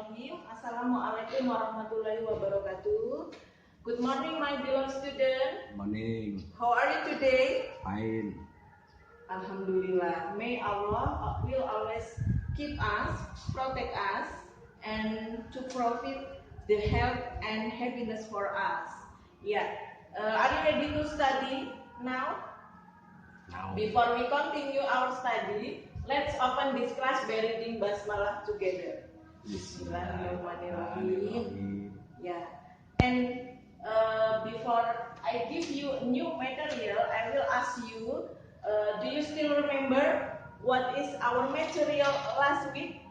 Bismillahirrahmanirrahim. Assalamualaikum warahmatullahi wabarakatuh. Good morning, my beloved student. Morning. How are you today? Fine. Alhamdulillah. May Allah will always keep us, protect us, and to provide the health and happiness for us. Yeah. Are you ready to study now? Before we continue our study, let's open this class by reading Basmalah together. Bismillahirrahmanirrahim. Yeah. And before I give you new material, I will ask you, do you still remember what is our material last week?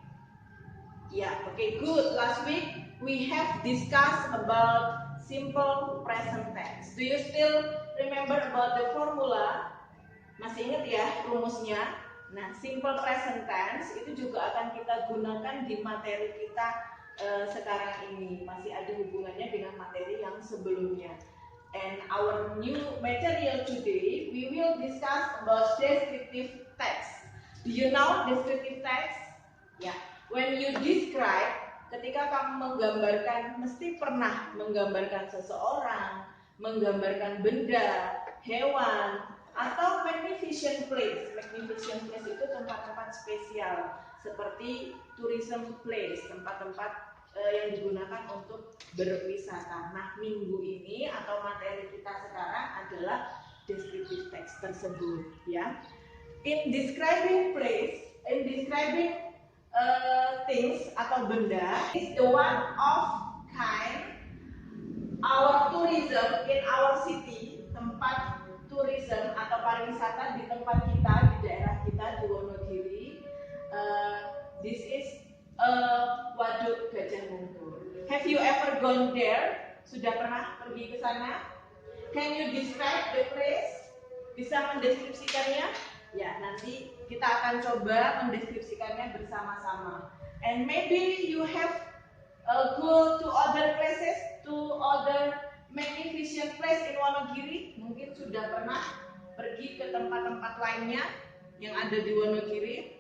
Yeah, okay, good. Last week we have discussed about simple present tense. Do you still remember about the formula? Masih ingat ya rumusnya? Nah, simple present tense itu juga akan kita gunakan di materi kita sekarang ini. Masih ada hubungannya dengan materi yang sebelumnya. And our new material today, we will discuss about descriptive text. Do you know descriptive text? Ya, when you describe, ketika kamu menggambarkan, mesti pernah menggambarkan seseorang, menggambarkan benda, hewan, atau magnificent place. Magnificent place itu tempat-tempat spesial seperti tourism place, tempat-tempat yang digunakan untuk berwisata. Nah, minggu ini atau materi kita sekarang adalah descriptive text tersebut, ya. In describing place, in describing things atau benda is the one of kind our tourism in our city, tempat tourism atau pariwisata di tempat kita, di daerah kita di Wonogiri. This is Waduk Gajah Mungkur. Have you ever gone there? Sudah pernah pergi ke sana? Can you describe the place? Bisa mendeskripsikannya? Ya, nanti kita akan coba mendeskripsikannya bersama-sama. And maybe you have go to other places, to other magnificent place in Wonogiri. Mungkin sudah pernah pergi ke tempat-tempat lainnya yang ada di Wonogiri.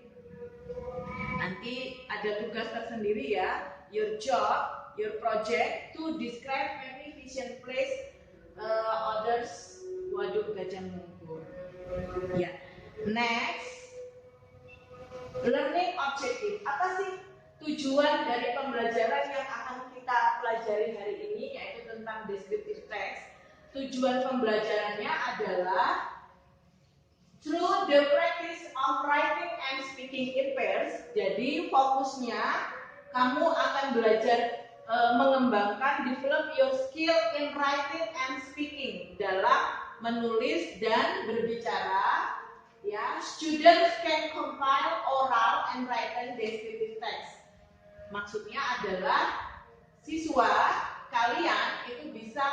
Nanti ada tugas tersendiri ya, your job, your project to describe magnificent place others Waduk Gajah Mungkur. Ya. Next, learning objective. Apa sih tujuan dari pembelajaran yang akan kita pelajari hari ini, yaitu tentang descriptive text? Tujuan pembelajarannya adalah through the practice of writing and speaking in pairs. Jadi fokusnya kamu akan belajar mengembangkan, develop your skill in writing and speaking, dalam menulis dan berbicara. Ya, students can compile oral and written descriptive text. Maksudnya adalah siswa kalian itu bisa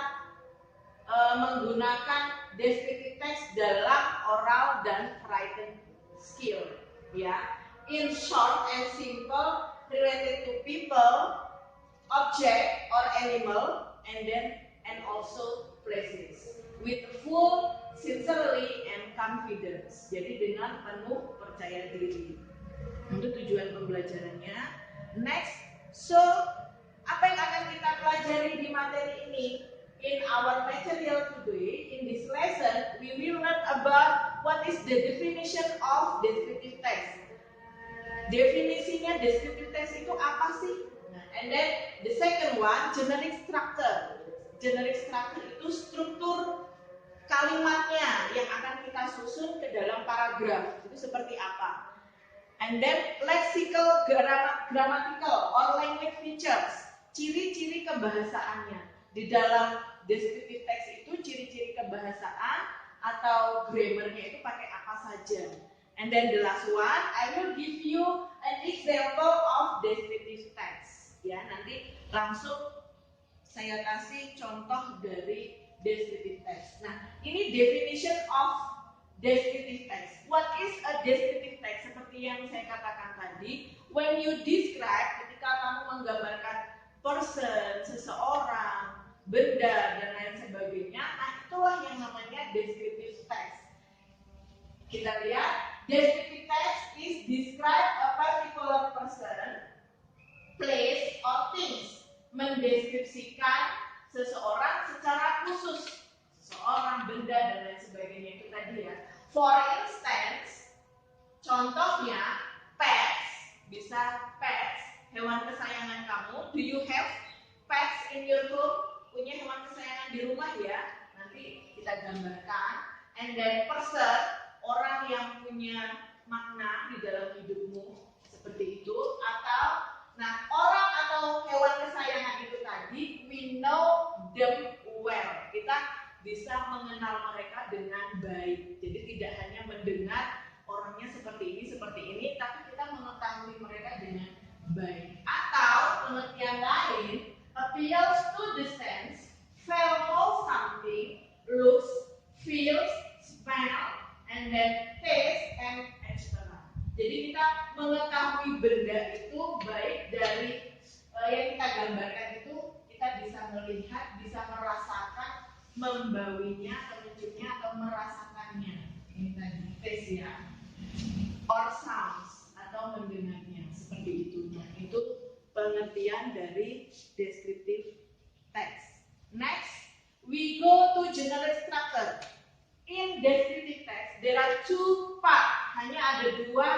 menggunakan descriptive text dalam oral dan written skill. Ya, in short and simple, related to people, object or animal, and also places, with full sincerely and confidence. Jadi dengan penuh percaya diri. Itu tujuan pembelajarannya. Next, so apa yang akan kita pelajari di materi ini? In our material today, in this lesson, we will learn about what is the definition of descriptive text. Definisinya descriptive text itu apa sih? Nah, and then the second one, generic structure. Generic structure itu struktur kalimatnya yang akan kita susun ke dalam paragraf. Itu seperti apa? And then lexical, grammatical or language features. Ciri-ciri kebahasaannya. Di dalam descriptive text itu ciri-ciri kebahasaan atau grammarnya itu pakai apa saja. And then the last one, I will give you an example of descriptive text. Ya, nanti langsung saya kasih contoh dari descriptive text. Nah, ini definition of descriptive text. What is a descriptive text? Seperti yang saya katakan tadi, when you describe, ketika kamu menggambarkan person, seseorang, benda, dan lain sebagainya, nah itulah yang namanya descriptive text. Kita lihat, descriptive text is describe a particular person, place, or mendeskripsikan seseorang secara khusus, seseorang, benda, dan lain sebagainya itu tadi ya. For instance, contohnya pets, bisa pets, hewan kesayangan kamu. Do you have pets in your home? Punya hewan kesayangan di rumah ya? Nanti kita gambarkan. And then person, orang yang punya makna di dalam hidupmu, seperti itu. Atau, nah, orang atau hewan kesayangan itu tadi, we know them well. Kita bisa mengenal mereka dengan baik. Jadi tidak hanya mendengar orangnya seperti ini, tapi kita mengetahui mereka dengan baik. Atau pengertian lain, appeals to the sense, follow something, looks, feels, smell, and then taste and etc. Jadi kita mengetahui benda itu baik dari yang kita gambarkan itu, kita bisa melihat, bisa merasakan, membauinya, menciumnya atau merasakannya. Ini tadi taste ya. Or sounds atau mendengarnya, seperti itu. Nah, itu pengertian dari descriptive text. Next, we go to general structure. In descriptive text, there are two parts. Hanya ada dua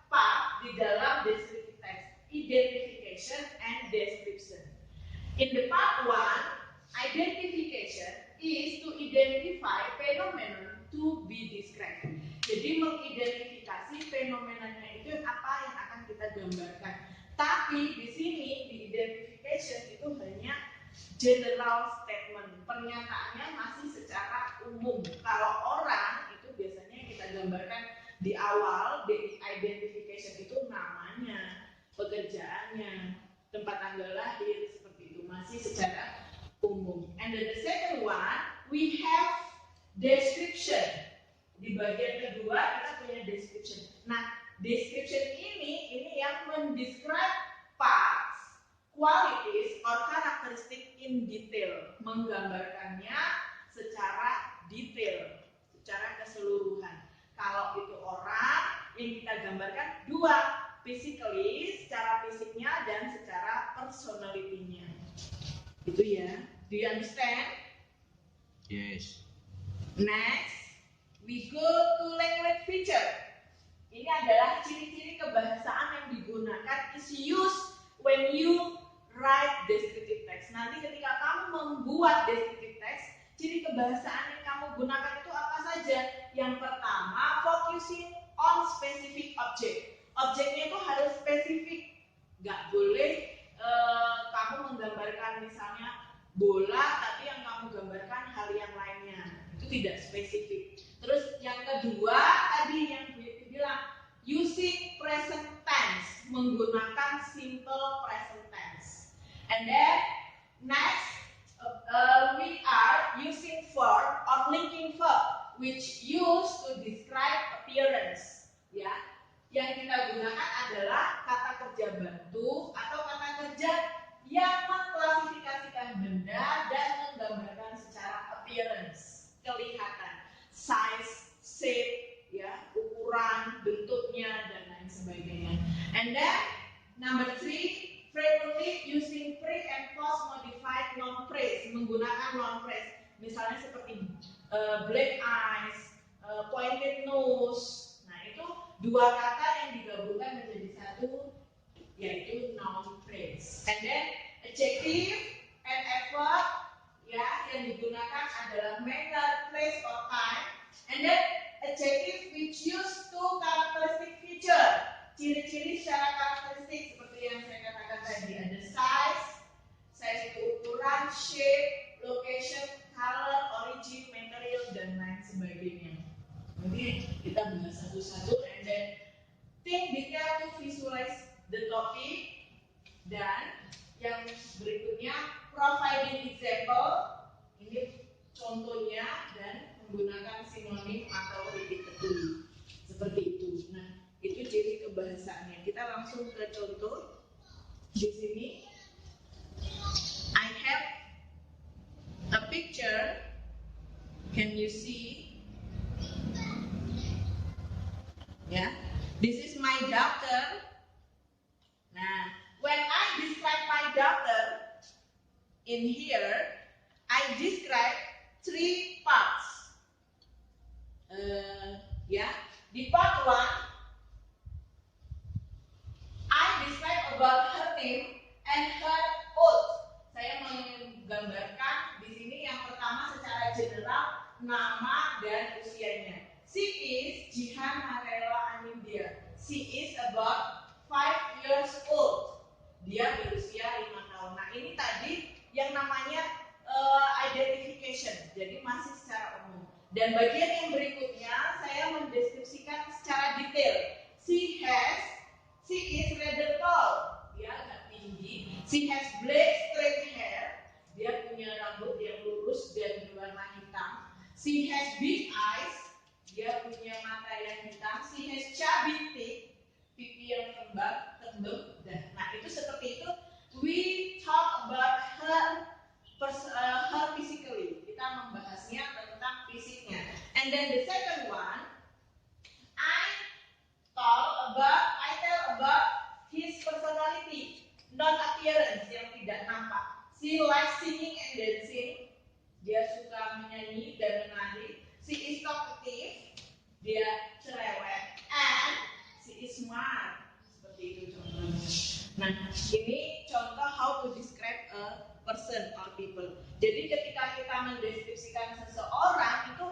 part di dalam descriptive text: identification and description. In the part one, identification is to identify phenomenon to be described. Jadi mengidentifikasi fenomenanya itu apa yang akan kita gambarkan. Tapi di sini di identification itu hanya general statement, pernyataannya masih secara umum. Kalau orang itu biasanya kita gambarkan di awal di identification itu namanya, pekerjaannya, tempat tanggal lahir, seperti itu, masih secara umum. And then the second one, we have description. Di bagian kedua kita punya description. Nah, description ini yang mendescribe parts, qualities, or karakteristik in detail, menggambarkannya secara detail, secara keseluruhan. Kalau itu orang, yang kita gambarkan dua, physically, secara fisiknya dan secara personality-nya. Itu ya. Do you understand? Yes. Next, we go to language feature. Ini adalah ciri-ciri kebahasaan yang digunakan, is used when you write descriptive text. Nanti ketika kamu membuat descriptive text, ciri kebahasaan yang kamu gunakan itu apa saja? Yang pertama, focusing on specific object. Objeknya itu harus spesifik. Gak boleh kamu menggambarkan misalnya bola, tapi yang kamu gambarkan hal yang lainnya. Itu tidak spesifik. Terus yang kedua, tadi yang Beauty bilang, using present tense, menggunakan simple present tense. And then next, we are using verb or linking verb, which used to describe appearance. Ya, yang kita gunakan adalah kata kerja bantu atau kata kerja yang mengklasifikasikan benda dan menggambarkan secara appearance, kelihatan, size, shape, ya, ukuran, bentuknya dan lain sebagainya. And then number 3, frequently using pre and post modified noun phrase, menggunakan noun phrase, misalnya seperti black eyes, pointed nose. Nah, itu dua kata yang digabungkan menjadi satu, yaitu noun phrase. And then adjective and adverb, ya, yang digunakan adalah manner, place, or time. And then adjective which used to characteristic feature, ciri-ciri secara karakteristik seperti yang saya katakan tadi, ada size itu ukuran, shape, location, color, origin, material, dan lain sebagainya. Jadi kita bahas satu-satu. And then think detail to visualize the topic. Dan yang berikutnya, providing example, ini contohnya dan menggunakan sinonim atau repeated, seperti itu. Nah, itu ciri kebahasaannya. Kita langsung ke contoh. Di sini I have a picture. Can you see? Ya, this is my daughter. Nah, when I describe my daughter, in here, I describe three parts. Di part 1, I describe about her name and her oath. Saya menggambarkan di sini yang pertama secara general nama dan usianya. She is Jihan Marela Anindya. She is about 5 years old. Dia berusia 5 tahun. Nah, ini tadi yang namanya identification. Jadi masih secara umum. Dan bagian yang berikutnya saya mendeskripsikan secara detail. She is rather tall. Dia agak tinggi. She has black straight hair. Dia punya rambut yang lurus dan berwarna hitam. She has big eyes. Dia punya mata yang hitam. She has chubby teeth. Pipi yang tembem. Nah, itu seperti itu. We talk about her physically. Kita membahasnya tentang fisiknya. And then the second one, I tell about his personality, non-appearance yang tidak nampak. She likes singing and dancing. Dia suka menyanyi dan menari. She is talkative. Dia cerewet. And she is smart. Seperti itu contohnya. Nah, ini contoh how to describe a person or people. Jadi ketika kita mendeskripsikan seseorang itu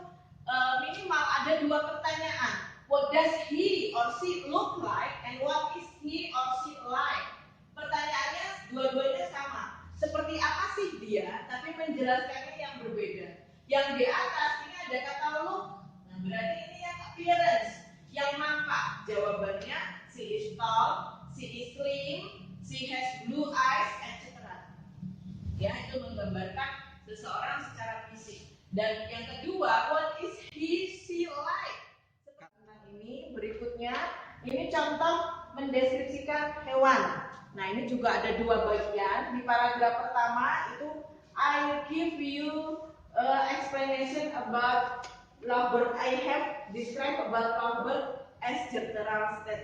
minimal ada 2 pertanyaan. What does he or she look like and what is he or she like? Pertanyaannya dua-duanya sama. Seperti apa sih dia, tapi menjelaskannya yang berbeda. Yang di atas ini ada kata look. Nah, berarti ini yang appearance, yang nampak. Jawabannya she is tall, she is slim, she has blue eyes, etc. Ya, itu menggambarkan seseorang secara fisik. Dan yang kedua, what is he, she like? Ini berikutnya, ini contoh mendeskripsikan hewan. Nah, ini juga ada 2 bagian. Di paragraf pertama itu I will give you explanation about lovebird. I have described about lovebird as guttural statement.